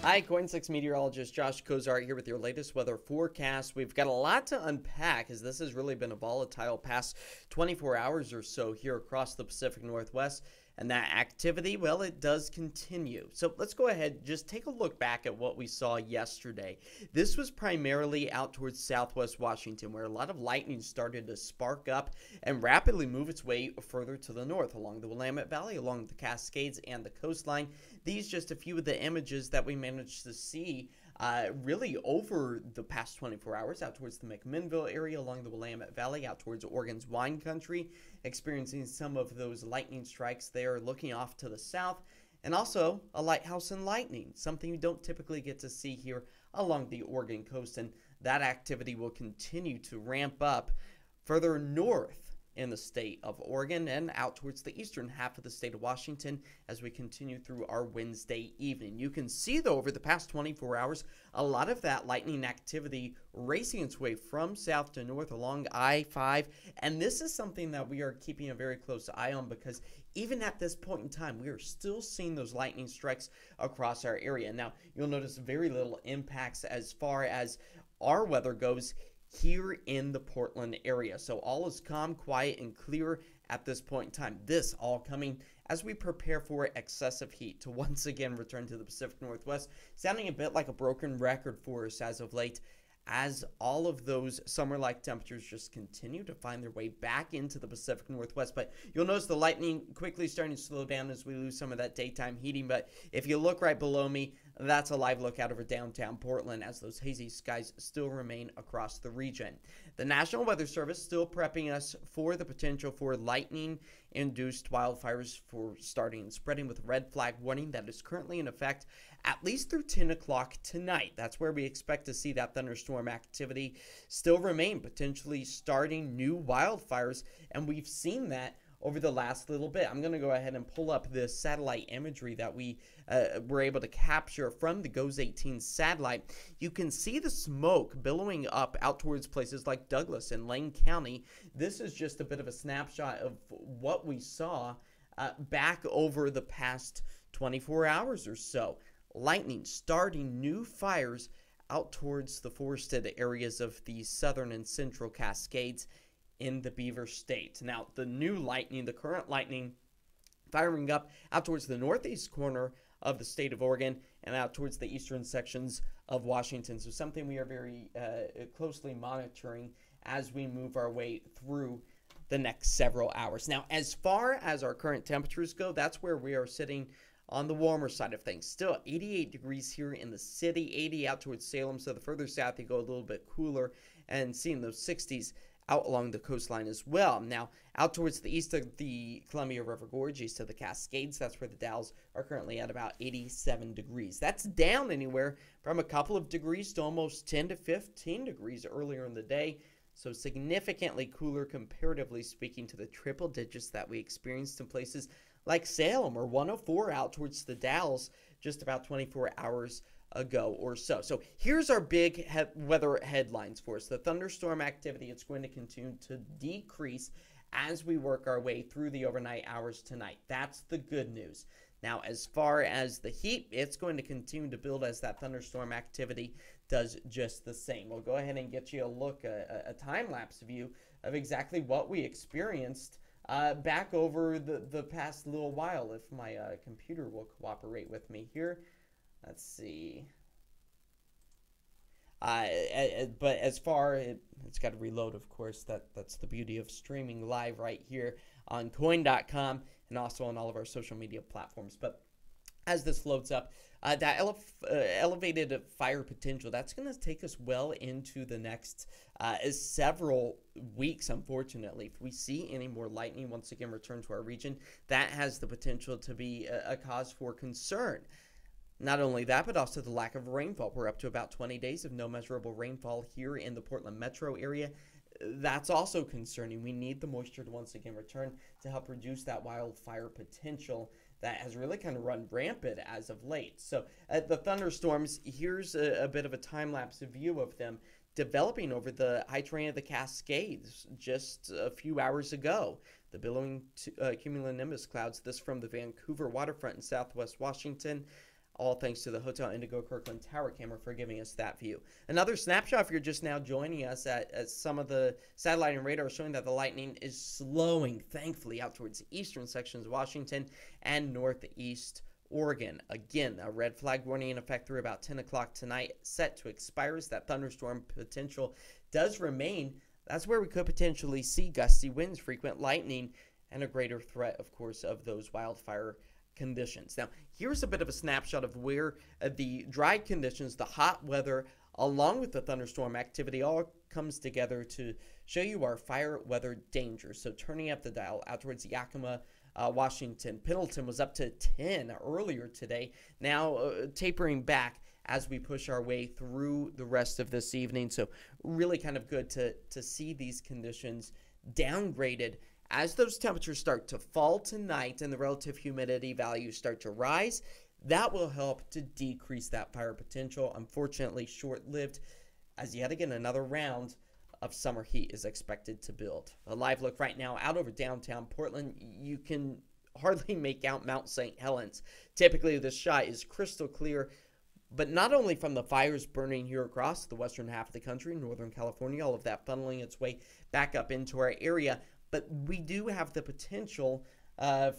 Hi, KOIN Meteorologist Josh Cozart here with your latest weather forecast. We've got a lot to unpack as this has really been a volatile past 24 hours or so here across the Pacific Northwest. And that activity, well, it does continue. So let's go ahead, just take a look back at what we saw yesterday. This was primarily out towards southwest Washington, where a lot of lightning started to spark up and rapidly move its way further to the north along the Willamette Valley, along the Cascades and the coastline. These just a few of the images that we managed to see really over the past 24 hours out towards the McMinnville area, along the Willamette Valley, out towards Oregon's wine country, experiencing some of those lightning strikes there, looking off to the south, and also a lighthouse and lightning, something you don't typically get to see here along the Oregon coast, and that activity will continue to ramp up further north in the state of Oregon and out towards the eastern half of the state of Washington as we continue through our Wednesday evening. You can see, though, over the past 24 hours, a lot of that lightning activity racing its way from south to north along I-5, and this is something that we are keeping a very close eye on because even at this point in time, we are still seeing those lightning strikes across our area. Now, you'll notice very little impacts as far as our weather goes here in the Portland area. So all is calm, quiet, and clear at this point in time. This all coming as we prepare for excessive heat to once again return to the Pacific Northwest, sounding a bit like a broken record for us as of late, as all of those summer-like temperatures just continue to find their way back into the Pacific Northwest. But you'll notice the lightning quickly starting to slow down as we lose some of that daytime heating. But if you look right below me, that's a live look out over downtown Portland as those hazy skies still remain across the region. The National Weather Service still prepping us for the potential for lightning-induced wildfires for starting and spreading with red flag warning that is currently in effect at least through 10 o'clock tonight. That's where we expect to see that thunderstorm activity still remain, potentially starting new wildfires, and we've seen that over the last little bit. I'm going to go ahead and pull up the satellite imagery that we were able to capture from the GOES 18 satellite. You can see the smoke billowing up out towards places like Douglas and Lane County. This is just a bit of a snapshot of what we saw back over the past 24 hours or so. Lightning starting new fires out towards the forested areas of the southern and central Cascades in the Beaver State. Now, the new lightning, the current lightning, firing up out towards the northeast corner of the state of Oregon and out towards the eastern sections of Washington. So something we are very closely monitoring as we move our way through the next several hours. Now, as far as our current temperatures go, that's where we are sitting on the warmer side of things. Still 88 degrees here in the city, 80 out towards Salem. So the further south you go, a little bit cooler, and seeing those 60s out along the coastline as well. Now, out towards the east of the Columbia River Gorge, east of the Cascades, that's where the Dalles are currently at about 87 degrees. That's down anywhere from a couple of degrees to almost 10 to 15 degrees earlier in the day. So significantly cooler, comparatively speaking, to the triple digits that we experienced in places like Salem, or 104 out towards the Dalles just about 24 hours ago or so. So here's our big weather headlines for us. The thunderstorm activity, it's going to continue to decrease as we work our way through the overnight hours tonight. That's the good news. Now, as far as the heat, it's going to continue to build as that thunderstorm activity does just the same. We'll go ahead and get you a look, a time-lapse view of exactly what we experienced back over the past little while, if my computer will cooperate with me here. Let's see. But as far, it's got to reload, of course. That's the beauty of streaming live right here on KOIN.com and also on all of our social media platforms. But as this loads up, that elevated fire potential, that's going to take us well into the next several weeks, unfortunately. If we see any more lightning once again return to our region, that has the potential to be a cause for concern. Not only that, but also the lack of rainfall. We're up to about 20 days of no measurable rainfall here in the Portland metro area. That's also concerning. We need the moisture to once again return to help reduce that wildfire potential that has really kind of run rampant as of late. So the thunderstorms, here's a bit of a time-lapse view of them developing over the high terrain of the Cascades just a few hours ago. The billowing cumulonimbus clouds, this from the Vancouver waterfront in southwest Washington, all thanks to the Hotel Indigo Kirkland Tower camera for giving us that view. Another snapshot, if you're just now joining us, at some of the satellite and radar showing that the lightning is slowing, thankfully, out towards the eastern sections of Washington and northeast Oregon. Again, a red flag warning in effect through about 10 o'clock tonight, set to expire as that thunderstorm potential does remain. That's where we could potentially see gusty winds, frequent lightning, and a greater threat, of course, of those wildfire conditions. Now, here's a bit of a snapshot of where the dry conditions, the hot weather, along with the thunderstorm activity all comes together to show you our fire weather danger. So turning up the dial out towards Yakima, Washington. Pendleton was up to 10 earlier today, now tapering back as we push our way through the rest of this evening. So really kind of good to see these conditions downgraded as those temperatures start to fall tonight and the relative humidity values start to rise. That will help to decrease that fire potential. Unfortunately, short-lived, as yet again another round of summer heat is expected to build. A live look right now out over downtown Portland. You can hardly make out Mount St. Helens. Typically, the sky is crystal clear, but not only from the fires burning here across the western half of the country, Northern California, all of that funneling its way back up into our area, but we do have the potential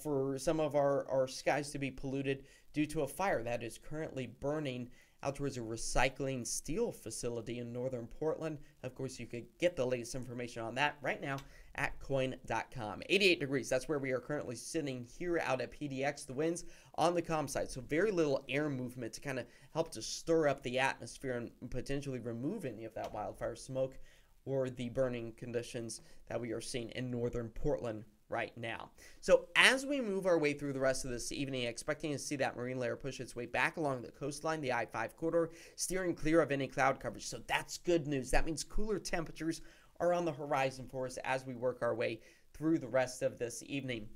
for some of our skies to be polluted due to a fire that is currently burning out towards a recycling steel facility in northern Portland. Of course, you could get the latest information on that right now at KOIN.com. 88 degrees, that's where we are currently sitting here out at PDX. The winds on the comm side, so very little air movement to kind of help to stir up the atmosphere and potentially remove any of that wildfire smoke or the burning conditions that we are seeing in northern Portland right now. So as we move our way through the rest of this evening, expecting to see that marine layer push its way back along the coastline, the I-5 corridor, steering clear of any cloud coverage. So that's good news. That means cooler temperatures are on the horizon for us as we work our way through the rest of this evening.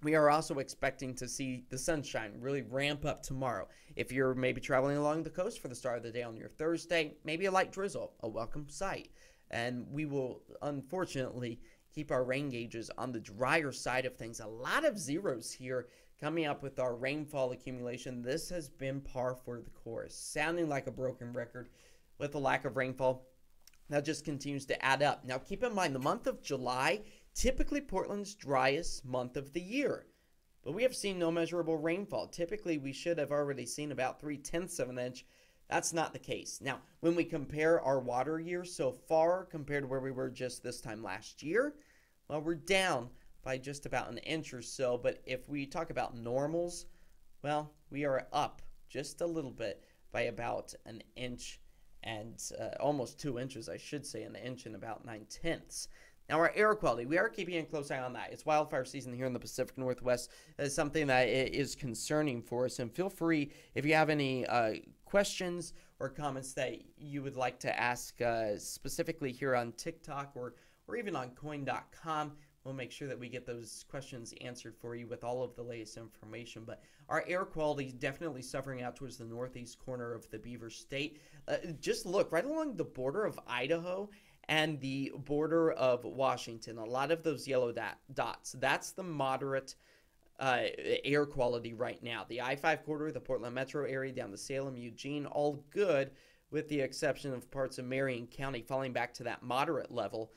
We are also expecting to see the sunshine really ramp up tomorrow. If you're maybe traveling along the coast for the start of the day on your Thursday, maybe a light drizzle, a welcome sight. And we will, unfortunately, keep our rain gauges on the drier side of things. A lot of zeros here coming up with our rainfall accumulation. This has been par for the course, sounding like a broken record with the lack of rainfall. That just continues to add up. Now, keep in mind, the month of July, typically Portland's driest month of the year. But we have seen no measurable rainfall. Typically, we should have already seen about 3/10 of an inch. That's not the case. Now, when we compare our water year so far compared to where we were just this time last year, well, we're down by just about an inch or so. But if we talk about normals, well, we are up just a little bit by about an inch and almost 2 inches, I should say, an inch and about 9/10. Now, our air quality, we are keeping a close eye on that. It's wildfire season here in the Pacific Northwest. That is something that is concerning for us. And feel free, if you have any questions or comments that you would like to ask specifically here on TikTok or even on KOIN.com, we'll make sure that we get those questions answered for you with all of the latest information. But our air quality is definitely suffering out towards the northeast corner of the Beaver State. Just look right along the border of Idaho and the border of Washington. A lot of those yellow dots, that's the moderate air quality right now. The I-5 corridor, the Portland metro area down to Salem, Eugene, all good with the exception of parts of Marion County falling back to that moderate level.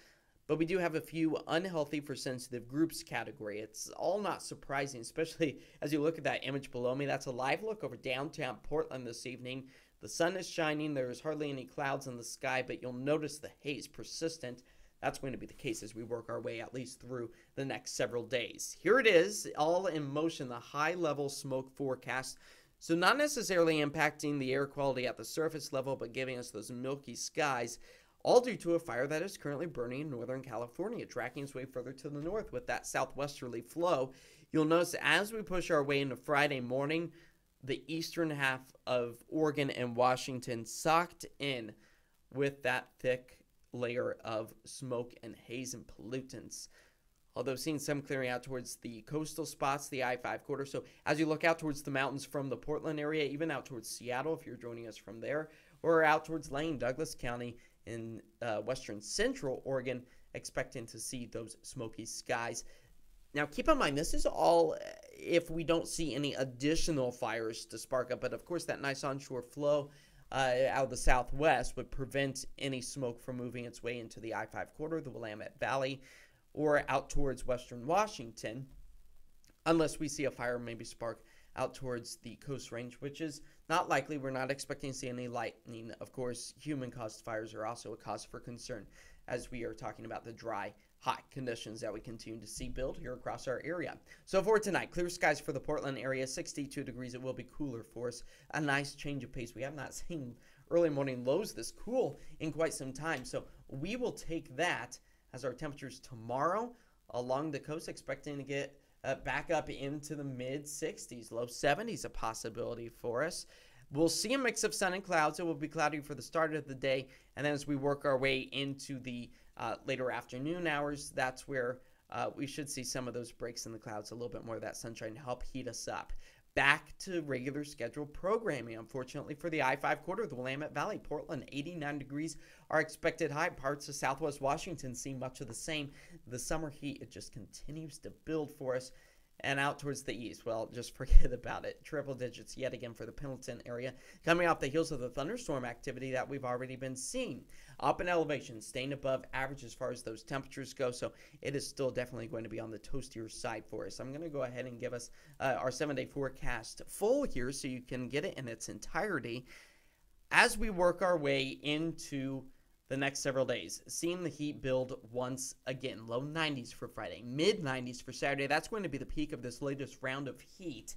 But we do have a few unhealthy for sensitive groups category. It's all not surprising, especially as you look at that image below me. That's a live look over downtown Portland this evening. The sun is shining. There's hardly any clouds in the sky, but you'll notice the haze persistent. That's going to be the case as we work our way at least through the next several days. Here it is, all in motion, the high-level smoke forecast. So not necessarily impacting the air quality at the surface level, but giving us those milky skies, all due to a fire that is currently burning in Northern California, tracking its way further to the north with that southwesterly flow. You'll notice as we push our way into Friday morning, the eastern half of Oregon and Washington socked in with that thick layer of smoke and haze and pollutants. Although seeing some clearing out towards the coastal spots, the I-5 corridor. So as you look out towards the mountains from the Portland area, even out towards Seattle, if you're joining us from there, or out towards Lane, Douglas County in western central Oregon, expecting to see those smoky skies. Now, keep in mind, this is all if we don't see any additional fires to spark up. But of course, that nice onshore flow out of the southwest would prevent any smoke from moving its way into the I-5 corridor, the Willamette Valley, or out towards western Washington, unless we see a fire maybe spark out towards the Coast Range, which is not likely. We're not expecting to see any lightning. Of course, human-caused fires are also a cause for concern as we are talking about the dry, hot conditions that we continue to see build here across our area. So for tonight, clear skies for the Portland area, 62 degrees. It will be cooler for us. A nice change of pace. We have not seen early morning lows this cool in quite some time. So we will take that as our temperatures tomorrow along the coast, expecting to get back up into the mid-60s, low 70s a possibility for us. We'll see a mix of sun and clouds. It will be cloudy for the start of the day, and then as we work our way into the later afternoon hours, that's where we should see some of those breaks in the clouds, a little bit more of that sunshine to help heat us up. Back to regular scheduled programming, unfortunately, for the I-5 corridor, the Willamette Valley, Portland, 89 degrees are expected high. Parts of southwest Washington see much of the same. The summer heat, it just continues to build for us. And out towards the east, well, just forget about it. Triple digits yet again for the Pendleton area, coming off the heels of the thunderstorm activity that we've already been seeing. Up in elevation, staying above average as far as those temperatures go, so it is still definitely going to be on the toastier side for us. I'm going to go ahead and give us our 7-day forecast full here so you can get it in its entirety as we work our way into the next several days. Seeing the heat build once again. Low 90s for Friday, mid 90s for Saturday. That's going to be the peak of this latest round of heat.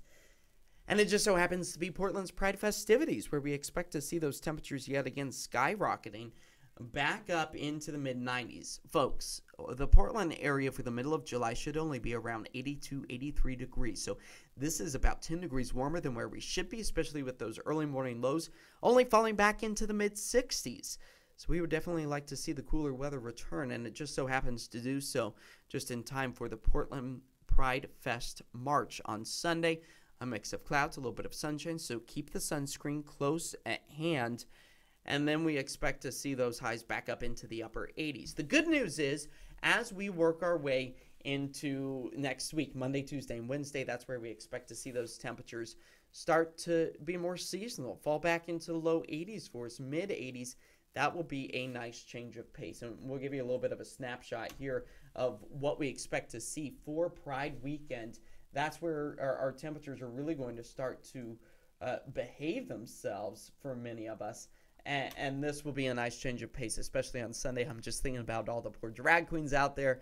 And it just so happens to be Portland's Pride festivities, where we expect to see those temperatures yet again skyrocketing back up into the mid 90s. Folks, the Portland area for the middle of July should only be around 82, 83 degrees. So this is about 10 degrees warmer than where we should be, especially with those early morning lows only falling back into the mid 60s. So we would definitely like to see the cooler weather return, and it just so happens to do so just in time for the Portland Pride Fest March on Sunday. A mix of clouds, a little bit of sunshine, so keep the sunscreen close at hand, and then we expect to see those highs back up into the upper 80s. The good news is, as we work our way into next week, Monday, Tuesday, and Wednesday, that's where we expect to see those temperatures start to be more seasonal, fall back into the low 80s for us, mid 80s. That will be a nice change of pace, and we'll give you a little bit of a snapshot here of what we expect to see for Pride weekend. That's where our temperatures are really going to start to behave themselves for many of us, and this will be a nice change of pace, especially on Sunday. I'm just thinking about all the poor drag queens out there.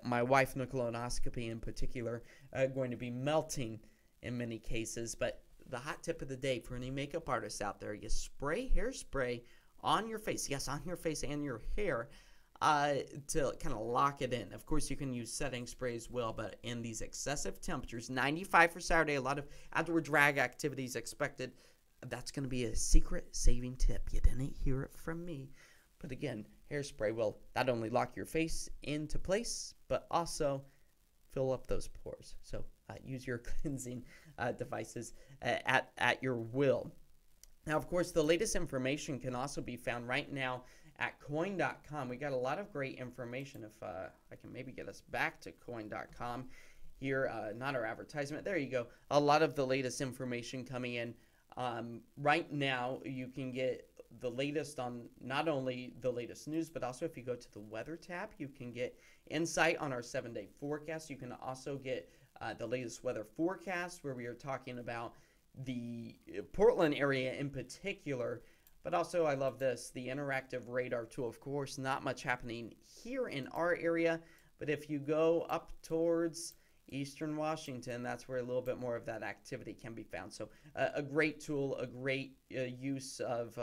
My wife, Nicolonoscopy in particular, going to be melting in many cases, but the hot tip of the day for any makeup artists out there, you spray hairspray on your face, yes, on your face and your hair, to kind of lock it in. Of course, you can use setting spray as well, but in these excessive temperatures, 95 for Saturday, a lot of outdoor drag activities expected. That's going to be a secret saving tip. You didn't hear it from me. But again, hairspray will not only lock your face into place, but also fill up those pores. So use your cleansing devices at your will. Now, of course, the latest information can also be found right now at KOIN.com. We got a lot of great information. If I can maybe get us back to KOIN.com here, not our advertisement. There you go. A lot of the latest information coming in. Right now, you can get the latest on not only the latest news, but also if you go to the weather tab, you can get insight on our 7-day forecast. You can also get the latest weather forecast, where we are talking about the Portland area in particular, but also, I love this, the interactive radar tool. Of course, not much happening here in our area, but if you go up towards eastern Washington, that's where a little bit more of that activity can be found. So a great tool, a great use of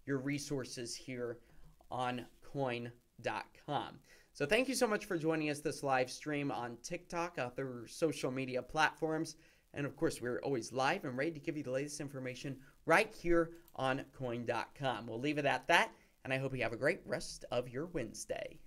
your resources here on KOIN.com. So thank you so much for joining us this live stream on TikTok, other social media platforms. And of course, we're always live and ready to give you the latest information right here on KOIN.com. We'll leave it at that, and I hope you have a great rest of your Wednesday.